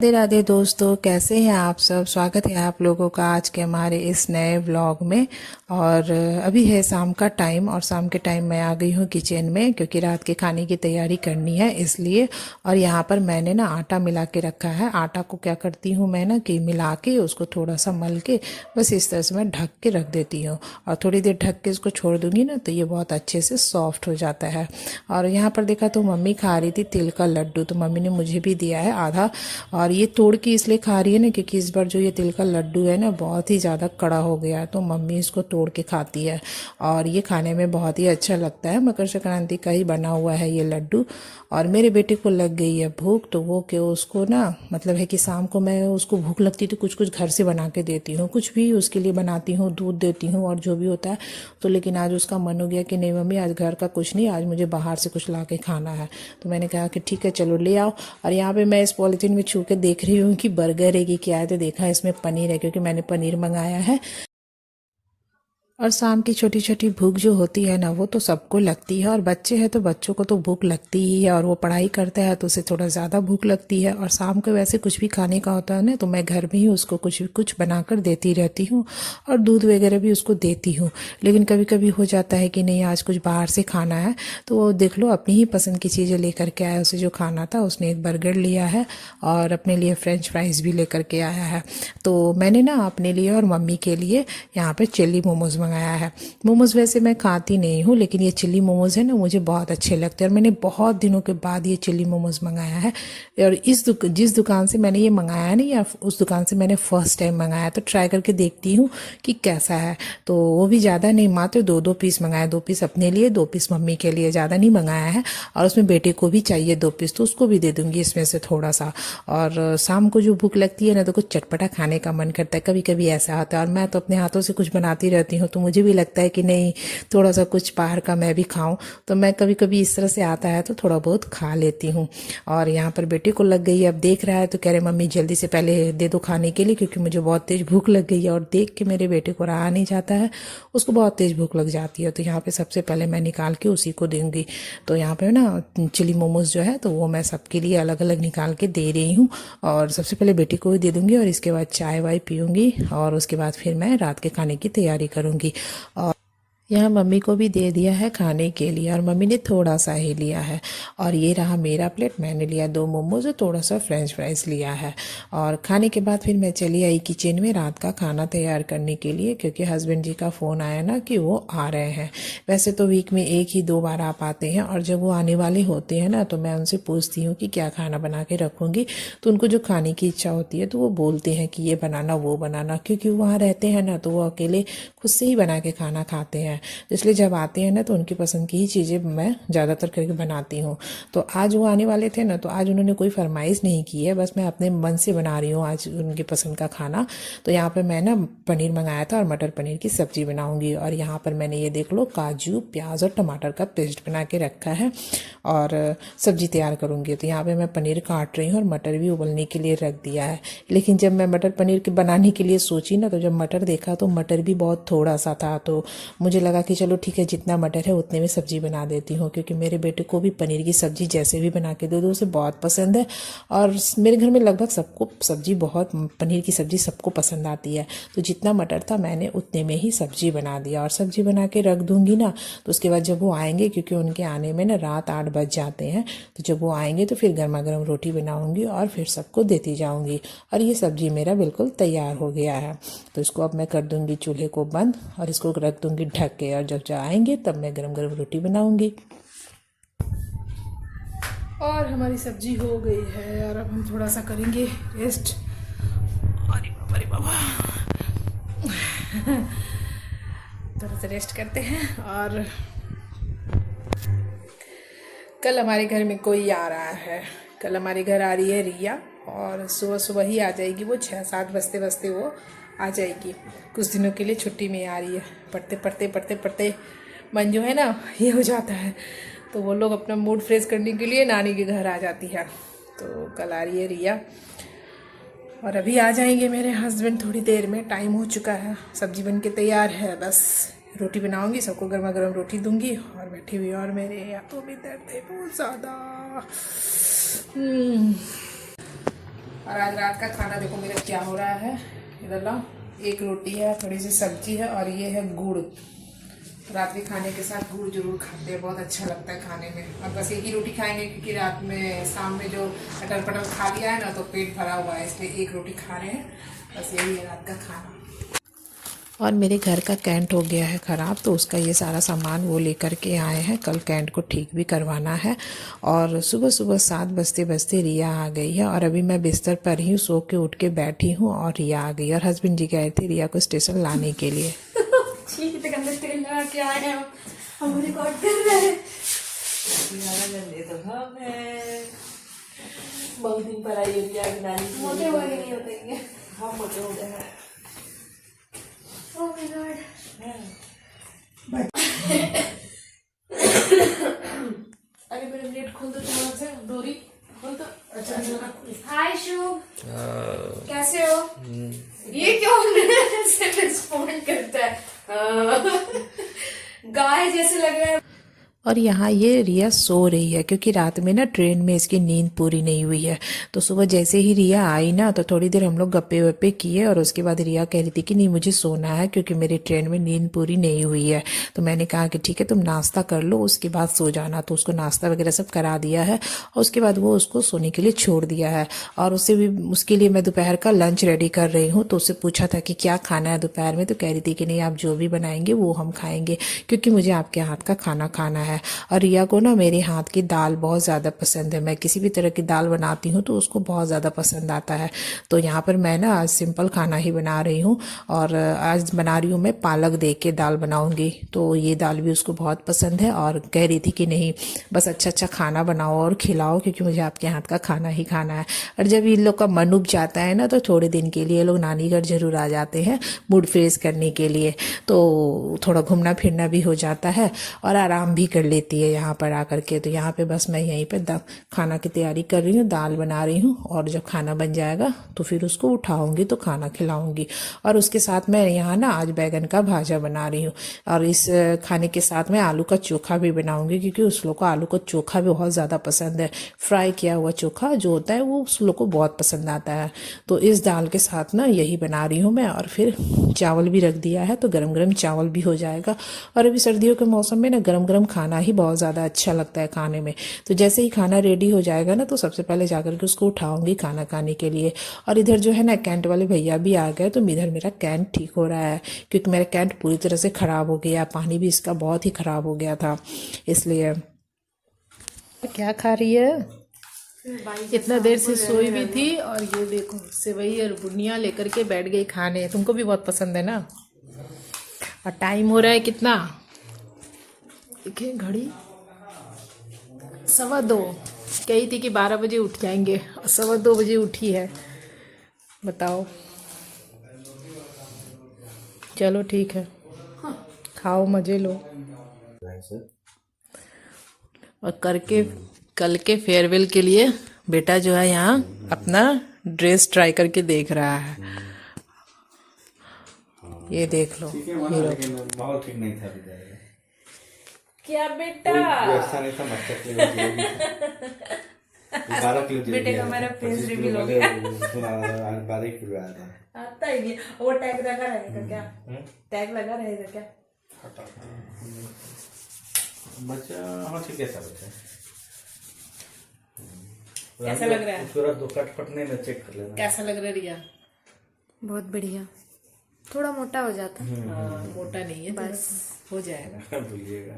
राधे राधे दोस्तों, कैसे हैं आप सब। स्वागत है आप लोगों का आज के हमारे इस नए व्लॉग में। और अभी है शाम का टाइम और शाम के टाइम मैं आ गई हूँ किचन में क्योंकि रात के खाने की तैयारी करनी है इसलिए। और यहाँ पर मैंने ना आटा मिला के रखा है। आटा को क्या करती हूँ मैं ना कि मिला के उसको थोड़ा सा मल के बस इस तरह से मैं ढक के रख देती हूँ और थोड़ी देर ढक के इसको छोड़ दूँगी ना तो ये बहुत अच्छे से सॉफ्ट हो जाता है। और यहाँ पर देखा तो मम्मी खा रही थी तिल का लड्डू, तो मम्मी ने मुझे भी दिया है आधा। और ये तोड़ के इसलिए खा रही है ना क्योंकि इस बार जो ये तिल का लड्डू है ना बहुत ही ज़्यादा कड़ा हो गया है, तो मम्मी इसको तोड़ के खाती है और ये खाने में बहुत ही अच्छा लगता है। मकर संक्रांति का ही बना हुआ है ये लड्डू। और मेरे बेटे को लग गई है भूख, तो वो कि उसको ना मतलब है कि शाम को मैं उसको भूख लगती तो कुछ कुछ घर से बना के देती हूँ, कुछ भी उसके लिए बनाती हूँ, दूध देती हूँ और जो भी होता है। तो लेकिन आज उसका मन हो गया कि नहीं मम्मी आज घर का कुछ नहीं, आज मुझे बाहर से कुछ ला के खाना है। तो मैंने कहा कि ठीक है चलो ले आओ। और यहाँ पे मैं इस पॉलिथीन में छू के देख रही हूँ कि बर्गर है कि क्या है, तो देखा इसमें पनीर है क्योंकि मैंने पनीर मंगाया है। और शाम की छोटी छोटी भूख जो होती है ना वो तो सबको लगती है, और बच्चे हैं तो बच्चों को तो भूख लगती ही है और वो पढ़ाई करता है तो उसे थोड़ा ज़्यादा भूख लगती है। और शाम को वैसे कुछ भी खाने का होता है ना तो मैं घर में ही उसको कुछ कुछ बनाकर देती रहती हूँ और दूध वगैरह भी उसको देती हूँ। लेकिन कभी कभी हो जाता है कि नहीं आज कुछ बाहर से खाना है, तो वो देख लो अपनी ही पसंद की चीज़ें लेकर के आया। उसे जो खाना था उसने एक बर्गर लिया है और अपने लिए फ्रेंच फ्राइज़ भी लेकर के आया है। तो मैंने ना अपने लिए और मम्मी के लिए यहाँ पे चिल्ली मोमोज़ मंगाया है। मोमोज़ वैसे मैं खाती नहीं हूँ लेकिन ये चिल्ली मोमोज़ है ना मुझे बहुत अच्छे लगते हैं और मैंने बहुत दिनों के बाद ये चिल्ली मोमोज़ मंगाया है। और जिस दुकान से मैंने ये मंगाया है ना या उस दुकान से मैंने फर्स्ट टाइम मंगाया, तो ट्राई करके देखती हूँ कि कैसा है। तो वो भी ज़्यादा नहीं, मात्र दो दो पीस मंगाया, 2 पीस अपने लिए 2 पीस मम्मी के लिए, ज़्यादा नहीं मंगाया है। और उसमें बेटे को भी चाहिए 2 पीस तो उसको भी दे दूँगी इसमें से थोड़ा सा। और शाम को जो भूख लगती है ना तो कुछ चटपटा खाने का मन करता है, कभी कभी ऐसा होता है। और मैं तो अपने हाथों से कुछ बनाती रहती हूँ तो मुझे भी लगता है कि नहीं थोड़ा सा कुछ बाहर का मैं भी खाऊं, तो मैं कभी कभी इस तरह से आता है तो थोड़ा बहुत खा लेती हूँ। और यहाँ पर बेटे को लग गई है, अब देख रहा है तो कह रहे मम्मी जल्दी से पहले दे दो खाने के लिए क्योंकि मुझे बहुत तेज भूख लग गई है। और देख के मेरे बेटे को रहा नहीं जाता है, उसको बहुत तेज भूख लग जाती है। तो यहाँ पे सबसे पहले मैं निकाल के उसी को दूंगी। तो यहाँ पे ना चिली मोमोज जो है तो वो मैं सबके लिए अलग अलग निकाल के दे रही हूँ। और सबसे पहले बेटी को भी दे दूंगी और इसके बाद चाय वाय पीऊँगी और उसके बाद फिर मैं रात के खाने की तैयारी करूँगी। और यहाँ मम्मी को भी दे दिया है खाने के लिए और मम्मी ने थोड़ा सा ही लिया है। और ये रहा मेरा प्लेट, मैंने लिया 2 मोमोज और थोड़ा सा फ्रेंच फ्राइज लिया है। और खाने के बाद फिर मैं चली आई किचन में रात का खाना तैयार करने के लिए क्योंकि हस्बैंड जी का फ़ोन आया ना कि वो आ रहे हैं। वैसे तो वीक में 1 ही 2 बार आ पाते हैं और जब वो आने वाले होते हैं ना तो मैं उनसे पूछती हूँ कि क्या खाना बना के रखूँगी, तो उनको जो खाने की इच्छा होती है तो वो बोलते हैं कि ये बनाना वो बनाना, क्योंकि वो वहाँ रहते हैं ना तो वो अकेले खुद से ही बना के खाना खाते हैं। इसलिए जब आते हैं ना तो उनकी पसंद की ही चीज़ें मैं ज़्यादातर करके बनाती हूँ। तो आज वो आने वाले थे ना तो आज उन्होंने कोई फरमाइश नहीं की है, बस मैं अपने मन से बना रही हूँ आज उनकी पसंद का खाना। तो यहाँ पर मैं ना पनीर मंगाया था और मटर पनीर की सब्ज़ी बनाऊँगी। और यहाँ पर मैंने ये देख लो काजू प्याज और टमाटर का पेस्ट बना के रखा है और सब्ज़ी तैयार करूँगी। तो यहाँ पर मैं पनीर काट रही हूँ और मटर भी उबलने के लिए रख दिया है। लेकिन जब मैं मटर पनीर के बनाने के लिए सोची ना तो जब मटर देखा तो मटर भी बहुत थोड़ा सा था, तो मुझे लगा कि चलो ठीक है जितना मटर है उतने में सब्जी बना देती हूँ क्योंकि मेरे बेटे को भी पनीर की सब्जी जैसे भी बना के दे दो उसे बहुत पसंद है। और मेरे घर में लगभग सबको सब्जी बहुत पनीर की सब्जी सबको पसंद आती है। तो जितना मटर था मैंने उतने में ही सब्जी बना दिया और सब्जी बना के रख दूंगी ना तो उसके बाद जब वो आएंगे, क्योंकि उनके आने में ना रात 8 बज जाते हैं, तो जब वो आएंगे तो फिर गर्मा गर्म रोटी बनाऊंगी और फिर सबको देती जाऊंगी। और ये सब्जी मेरा बिल्कुल तैयार हो गया है। तो इसको अब मैं कर दूंगी चूल्हे को बंद और इसको रख दूंगी ढक के, और जब आएंगे तब मैं गरम गरम रोटी बनाऊंगी। और हमारी सब्जी हो गई है और अब हम थोड़ा सा करेंगे रेस्ट। अरे बाबा थोड़ा सा रेस्ट करते हैं। और कल हमारे घर में कोई आ रहा है, कल हमारे घर आ रही है रिया और सुबह सुबह ही आ जाएगी। वो 6-7 बजते बजते वो आ जाएगी। कुछ दिनों के लिए छुट्टी में आ रही है। पढ़ते पढ़ते पढ़ते पढ़ते मन जो है ना ये हो जाता है, तो वो लोग अपना मूड फ्रेश करने के लिए नानी के घर आ जाती है। तो कल आ रही है रिया और अभी आ जाएंगे मेरे हस्बैंड थोड़ी देर में। टाइम हो चुका है, सब्जी बन के तैयार है, बस रोटी बनाऊंगी, सबको गर्मा गर्म रोटी दूंगी। और बैठी हुई और मेरे हाथों में दर्द है बहुत ज़्यादा। और आज रात का खाना देखो मेरा क्या हो रहा है। इधर लाओ, एक रोटी है, थोड़ी सी सब्जी है और ये है गुड़। रात के खाने के साथ गुड़ जरूर खाते हैं, बहुत अच्छा लगता है खाने में। और बस एक ही रोटी खाएंगे क्योंकि रात में शाम में जो अटल पटल खा लिया है ना तो पेट भरा हुआ है, इसलिए एक रोटी खा रहे हैं। बस यही है रात का खाना। और मेरे घर का कैंट हो गया है ख़राब, तो उसका ये सारा सामान वो लेकर के आए हैं। कल कैंट को ठीक भी करवाना है। और सुबह सुबह 7 बजते बजते रिया आ गई है और अभी मैं बिस्तर पर ही सो के उठ के बैठी हूँ और रिया आ गई। और हस्बैंड जी गए थे रिया को स्टेशन लाने के लिए। तेल लगा के आए हैं, हम रिकॉर्ड कर रहे हैं। बहुत दिन पर आई है, मोटे हो गए नहीं होते हैं, हम मोटे हो गए हैं। Oh my God. अरे मेरे नेट खोल दो, तुम्हारा से डोरी खोल दो। अच्छा, हाय शुभ, कैसे हो? ये क्यों ऐसे रिस्पॉन्ड करता है? गाय जैसे लग रहा है। और यहाँ ये रिया सो रही है क्योंकि रात में ना ट्रेन में इसकी नींद पूरी नहीं हुई है। तो सुबह जैसे ही रिया आई ना तो थोड़ी देर हम लोग गप्पे वप्पे किए और उसके बाद रिया कह रही थी कि नहीं मुझे सोना है क्योंकि मेरी ट्रेन में नींद पूरी नहीं हुई है। तो मैंने कहा कि ठीक है तुम नाश्ता कर लो, उसके बाद सो जाना। तो उसको नाश्ता वगैरह सब करा दिया है और उसके बाद वो उसको सोने के लिए छोड़ दिया है। और उसके लिए मैं दोपहर का लंच रेडी कर रही हूँ। तो उससे पूछा था कि क्या खाना है दोपहर में, तो कह रही थी कि नहीं आप जो भी बनाएंगे वो हम खाएंगे क्योंकि मुझे आपके हाथ का खाना खाना है। और रिया को ना मेरे हाथ की दाल बहुत ज़्यादा पसंद है। मैं किसी भी तरह की दाल बनाती हूँ तो उसको बहुत ज़्यादा पसंद आता है। तो यहाँ पर मैं ना आज सिंपल खाना ही बना रही हूँ और आज बना रही हूँ मैं पालक दे के दाल बनाऊँगी। तो ये दाल भी उसको बहुत पसंद है और कह रही थी कि नहीं बस अच्छा अच्छा खाना बनाओ और खिलाओ क्योंकि मुझे आपके हाथ का खाना ही खाना है। और जब इन लोग का मन उब जाता है ना तो थोड़े दिन के लिए लोग नानी घर जरूर आ जाते हैं मूड फ्रेश करने के लिए। तो थोड़ा घूमना फिरना भी हो जाता है और आराम भी कर लेती है यहाँ पर आकर के। तो यहाँ पे बस मैं यहीं पे खाना की तैयारी कर रही हूँ, दाल बना रही हूँ और जब खाना बन जाएगा तो फिर उसको उठाऊंगी तो खाना खिलाऊंगी। और उसके साथ मैं यहाँ ना आज बैगन का भाजा बना रही हूँ और इस खाने के साथ मैं आलू का चोखा भी बनाऊंगी क्योंकि उस लोग को आलू का चोखा भी बहुत ज़्यादा पसंद है। फ्राई किया हुआ चोखा जो होता है वो उस लोग को बहुत पसंद आता है। तो इस दाल के साथ ना यही बना रही हूँ मैं। और फिर चावल भी रख दिया है तो गरम गरम चावल भी हो जाएगा। और अभी सर्दियों के मौसम में ना गरम गरम खाना ही बहुत ज़्यादा अच्छा लगता है खाने में। तो जैसे ही खाना रेडी हो जाएगा ना तो सबसे पहले जाकर के उसको उठाऊंगी खाना खाने के लिए। और इधर जो है ना कैंट वाले भैया भी आ गए तो इधर मेरा कैंट ठीक हो रहा है क्योंकि मेरा कैंट पूरी तरह से ख़राब हो गया, पानी भी इसका बहुत ही ख़राब हो गया था इसलिए। क्या खा रही है? इतना देर से सोई भी थी और ये देखो सेवई और बुनिया लेकर के बैठ गई खाने। तुमको भी बहुत पसंद है ना। और टाइम हो रहा है कितना, देखिए घड़ी 2:15। कही थी कि 12 बजे उठ जाएंगे और 2:15 बजे उठी है। बताओ। चलो ठीक है, खाओ मजे लो। और कल के फेयरवेल के लिए बेटा जो है यहाँ अपना ड्रेस ट्राई करके देख रहा है। ये देख लो हीरो। माहौल ठीक नहीं था। क्या बेटा? व्यवस्था नहीं था, बेटे का मेरा फेस रिवील हो गया। 12 किलो आया था। आता ही नहीं। वो टैग लगा रहेगा क्या? टैग लगा रहेगा क्या? बच्चा हाँ ठीक है बच्चा। कैसा लग रहा है? पूरा दो कटने में चेक कर लेना। कैसा लग रहा है रिया? बहुत बढ़िया। थोड़ा मोटा हो जाता है। मोटा नहीं है बस, हो जाएगा। भूलिएगा।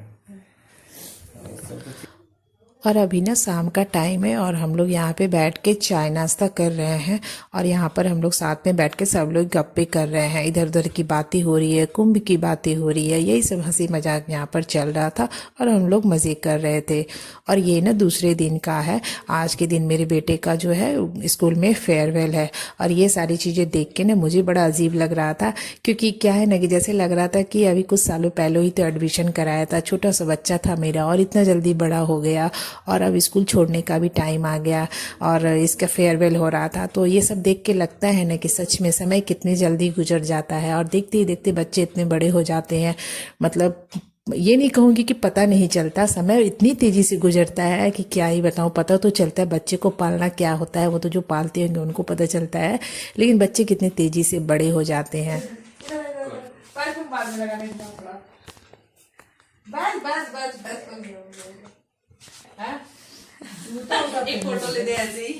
और अभी ना शाम का टाइम है और हम लोग यहाँ पे बैठ के चाय नाश्ता कर रहे हैं और यहाँ पर हम लोग साथ में बैठ के सब लोग गप्पे कर रहे हैं। इधर उधर की बातें हो रही है, कुंभ की बातें हो रही है, यही सब हंसी मजाक यहाँ पर चल रहा था और हम लोग मज़े कर रहे थे। और ये ना दूसरे दिन का है। आज के दिन मेरे बेटे का जो है स्कूल में फेयरवेल है और ये सारी चीज़ें देख के ना मुझे बड़ा अजीब लग रहा था क्योंकि क्या है ना कि जैसे लग रहा था कि अभी कुछ सालों पहले ही तो एडमिशन कराया था, छोटा सा बच्चा था मेरा और इतना जल्दी बड़ा हो गया और अब स्कूल छोड़ने का भी टाइम आ गया और इसका फेयरवेल हो रहा था। तो ये सब देख के लगता है ना कि सच में समय कितनी जल्दी गुजर जाता है और देखते ही देखते बच्चे इतने बड़े हो जाते हैं। मतलब ये नहीं कहूँगी कि पता नहीं चलता, समय इतनी तेजी से गुजरता है कि क्या ही बताऊँ। पता तो चलता है बच्चे को पालना क्या होता है, वो तो जो पालते होंगे उनको पता चलता है, लेकिन बच्चे कितनी तेजी से बड़े हो जाते हैं। परफ्यूम बाद में लगाने का थोड़ा। बस बस बस बस हाँ? एक फोटो ले दे ऐसे ही।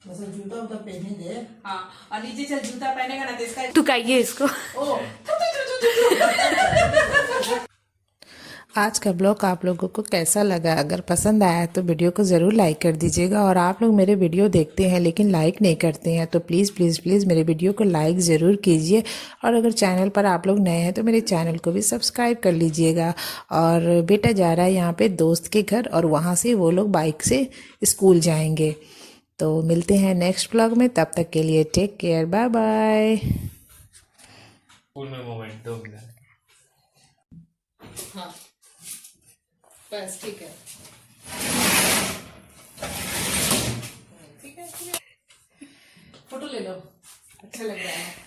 जूता उता पहने दे। हाँ, और नीचे चल जूता पहनेगा ना तो इसका तू खाइए इसको। ओ आज का ब्लॉग आप लोगों को कैसा लगा? अगर पसंद आया तो वीडियो को ज़रूर लाइक कर दीजिएगा। और आप लोग मेरे वीडियो देखते हैं लेकिन लाइक नहीं करते हैं, तो प्लीज़ प्लीज़ प्लीज़ मेरे वीडियो को लाइक ज़रूर कीजिए। और अगर चैनल पर आप लोग नए हैं तो मेरे चैनल को भी सब्सक्राइब कर लीजिएगा। और बेटा जा रहा है यहाँ पे दोस्त के घर, और वहाँ से वो लोग बाइक से स्कूल जाएंगे। तो मिलते हैं नेक्स्ट ब्लॉग में, तब तक के लिए take care, bye bye. School में मोमेंट 2 मिनट। हाँ बस ठीक है। ठीक है फोटो ले लो, अच्छा लग रहा है।